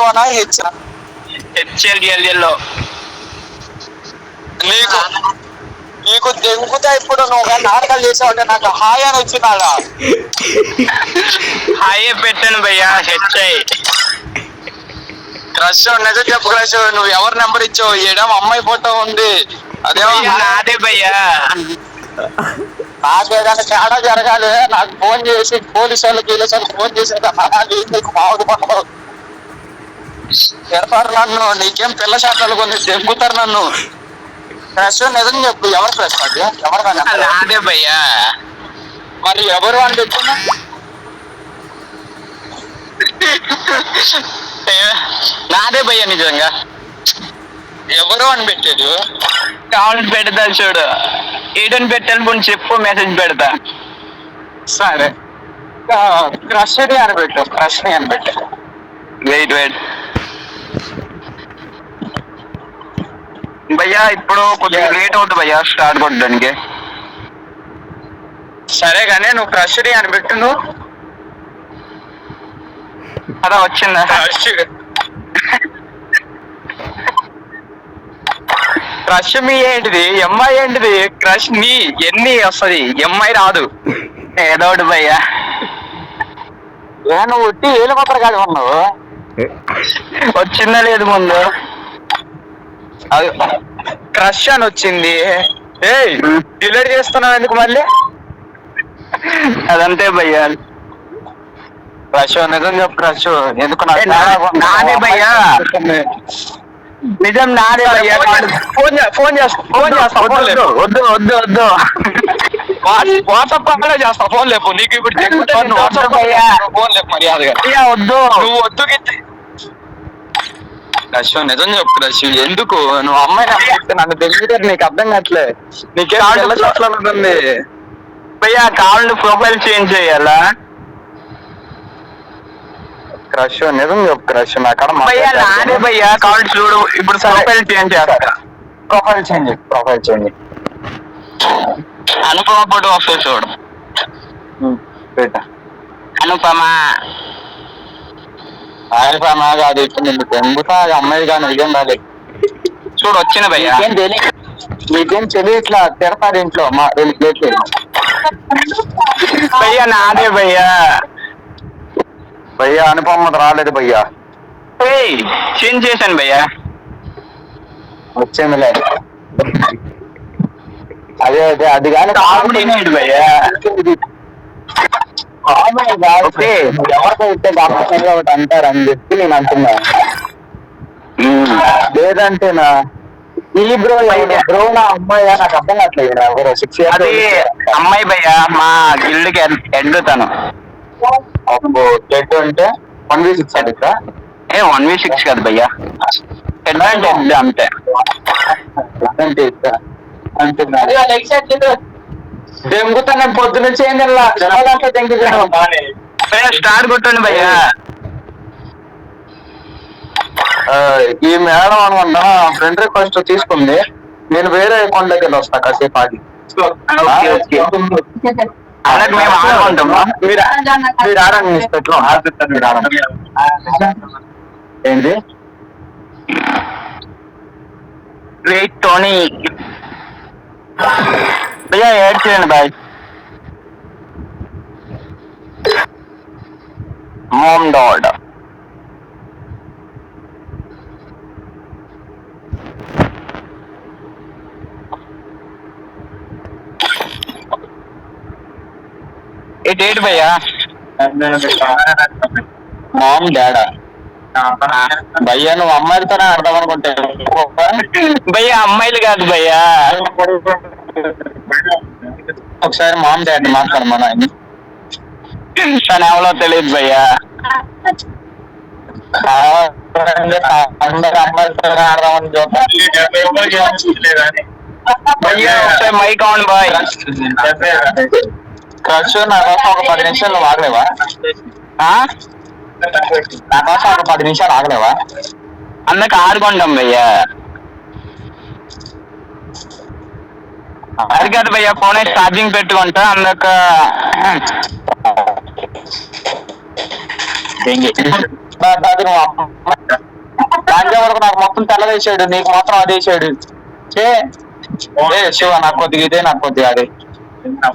ఓనా హెచ్? హెచ్ఎల్ఎల్ఎల్లో. నీకు నీకు దెంగుతా ఇప్పుడు నువ్వు నాటకాలు చేసావంటే నాకు హాయ్ అని వచ్చినాడా? హాయ్ పెట్టాను భయ్యా, హెచ్ఐ. క్రష్ నిజం చెప్పు క్రష్, నువ్వు ఎవరు నెంబర్ ఇచ్చావు? ఏడేమో అమ్మాయి ఫోటో ఉంది, అదేమో నాదే భయ్యా. నాకేదైనా తేడా జరగాలి, నాకు ఫోన్ చేసి పోలీసు వాళ్ళకి ఫోన్ చేసేది నీకు మామూలు పడవు. పెడతారు నన్ను, నీకేం పిల్ల శాతాలు కొన్ని దెంగుతారు నన్ను. క్రష్ నిజం చెప్పు, ఎవరు క్రష్? అది ఎవరు? నాదే భయ్యా. మరి ఎవరు అని చెప్తున్నా? నాదే భయ్యా నిజంగా. ఎవరు అని పెట్టేది? కావాలని పెడతా చూడు, ఏడని పెట్టాను పోనీ చెప్పు, మెసేజ్ పెడతా. సరే, క్రష్ అని పెట్టు, క్రష్ అని పెట్టు. వెయిట్ భయ్యా, ఇప్పుడు కొంచెం లేట్ అవుతుంది భయ్యా స్టార్ట్ కొట్టడానికి. సరే కానీ నువ్వు క్రష్ అని పెట్టు. నువ్వు అలా వచ్చిందా? క్రష్ మీ ఏంటిది? ఎంఐ ఏంటిది? క్రష్ నీ ఎన్ని వస్తుంది, ఎంఐ రాదు. ఏదో ఒకటి భయ్యా. నువ్వు ఉట్టి ఏళ్ళు మాత్రం కాదు ఉన్నావు. వచ్చిందా లేదు ముందు? అది క్రష్ అని వచ్చింది. డిలీట్ చేస్తున్నావు ఎందుకు మళ్ళీ? అదంతే భయ్యా. క్రష్ నిజం చెప్పు క్రష్, ఎందుకు? నాదే భయ్యా, నిజం నాదే భయ్యా. ఫోన్ చేస్తా. వద్దు వాట్సాప్ కాల్ చేస్తా. ఫోన్ లేపు, నీకు ఇప్పుడు ఫోన్ లేపు మర్యాదగా. వద్దు, నువ్వు వద్దు. క్రష్ నిజం చెప్పు క్రష్, ఎందుకు? నువ్వు అమ్మాయిని అమ్మాయిస్తే నన్ను తెలియదు, నీకు అర్థం కావట్లే. నీకేం ఉంటుంది భయ్యా? కావాలంటే ప్రొఫైల్ చేంజ్ చేయాలా? క్రష్ నిజం చెప్పు క్రష్, నాకాడ భయ్యా నాదే భయ్యా. కావాలంటే చూడు, ఇప్పుడు ప్రొఫైల్ చేంజ్ చేస్తా. Profile change. అనుపమ ఫోటో వస్తుంది చూడు. అనుపమ కాదు, ఇప్పుడు నిన్ను పెంగుతా అమ్మాయి కానీ నిజం రాలేదు. చూడు వచ్చింది భయ్యా. నీకేం తెలియట్లా, తిడతారు ఇంట్లో. మా 2 ప్లేట్లు భయ్యా నాదే భయ్యా. భయ్యా అనుపమ రాలేదు భయ్యా. చేంజ్ చేశాను భయ్యా. వచ్చింది లేదు. అదే అది కానీ భయ్యా. ఎవరితో ఇస్తే ఒకటి అంటారు అని చెప్పి నేను అంటున్నా. లేదంటేనా ఈ బ్రో నా అమ్మాయి నాకు అర్థం కావట్లేదు. ఎవరు 6 years అది అమ్మాయి భయ్యా, మా గిల్డ్కి ఎడ్డుతాను. హెడ్ అంటే 1v6 అడుగుతా. 1v6 కాదు భయ్యా, హెడ్ అంటే అంతే. దెంగుతాను పొద్దు నుంచి ఏం స్టార్ట్ కొట్టండి భయ్యా. ఈ మేడం అనుకుంటా ఫ్రెండ్ రిక్వెస్ట్ తీసుకుంది. నేను వేరే అకౌంట్ దగ్గర వస్తా కాసేపు ఆగి. మేము ఆడుకుంటామా? మీరు ఆడండి, ఇస్తట్లో ఆడుతారు. మీరు ఆడండి. ఏంటి వెయిట్ టోనీ భయ్యా, యాడ్ చేయండి బాయ్. మోమ్ డాడ్ డేట్ భయ్యా? మామ్ డాడా? భయ్యా నువ్వు అమ్మాయిలతోనే ఆడదాం అనుకుంటే భయ్యా అమ్మాయిలు కాదు భయ్యా. ఒకసారి మామ్ డాడీ మాట్లాడమా. తను ఎవరో తెలియదు భయ్యా. అందరు అమ్మాయిలతోనే ఆడదామని ఒకసారి మైక్ ఆన్ బాయ్. క్రష్ నా కోసం ఒక 10 నిమిషాలు ఆగలేవా? నా కోసం ఒక 10 నిమిషాలు ఆగలేవా? అందుకు ఆడుకుంటాం భయ్యా. అది కాదు భయ్యా, ఫోన్ ఛార్జింగ్ పెట్టుకుంటా అందుక. అది నువ్వు దాని వరకు నాకు మొత్తం తెల్లదేసాడు, నీకు మాత్రం అదేసాడు. శివ నాకు కొద్దిగా ఇదే, నాకు కొద్దిగా అదే.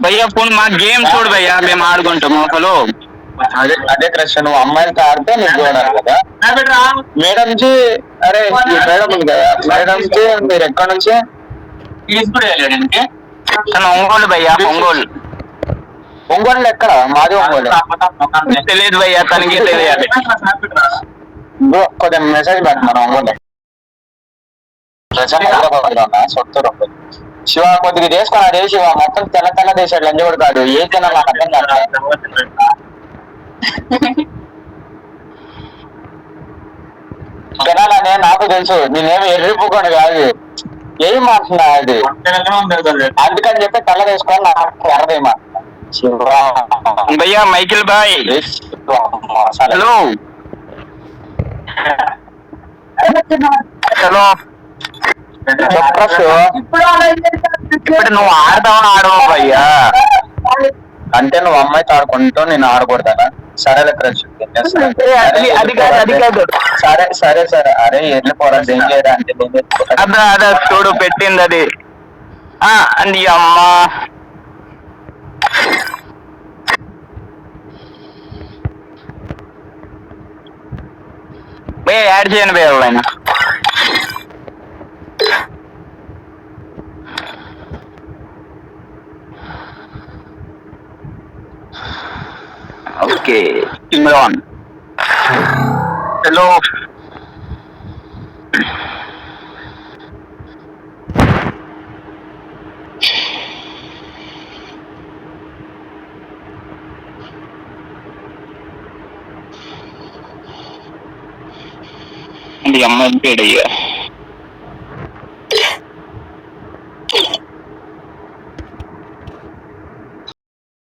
భయ్యా ఫోన్ మా గేమ్ చూడు భయ్యా, మేము ఆడుకుంటాము. హలో అదే అదే క్రష్, నువ్వు అమ్మాయిలతో ఆడితే నీకు చూడాలి కదా. మేడం నుంచి, అరే ఈ మేడం ఉంది కదా, మేడం నుంచి మీరు ఎక్కడి నుంచి? తను ఒంగోలు భయ్యా, ఒంగోలు. ఒంగోలు ఎక్కడ? మాది ఒంగోలు. తెలియదు భయ్యా, తనకి తెలియాలి. కొద్దిగా మెసేజ్ పెట్టినాను ఒంగోలు. సొత్తూరు శివ కొద్దిగా చేసుకుని అదే శివ మొత్తం తెల్ల తెల్ల దేశాడు లంజోడు కాదు. ఏ తినాలి నాకు అర్థం కాదు. తినాలనే నాకు తెలుసు, నేనేమి ఎర్రిపోకుండా కాదు, ఏం మాట్లాడుతున్నా అది. అందుకని చెప్పి తెల్ల వేసుకోవాలి, నాకు ఎర్రదేమా. భయ్యా మైకిల్ బాయ్, హలో హలో. ఇప్పుడు నువ్వు ఆడతావా ఆడవా భయ్యా? అంటే నువ్వు అమ్మాయితో ఆడుకుంటూ నేను ఆడకూడదా? సరేలే క్రష్, అది కాదు, అది కాదు. సరే సరే సరే, అరే వెళ్ళిపోరా ఏం చేయరా అంటే అదా అదా చూడు పెట్టింది అది. అండి అమ్మా భయ్యా యాడ్ చేయండి భయ్యా ఆయన. Okay Imran, hello. అండి అమ్మాయి పేడయ్యా.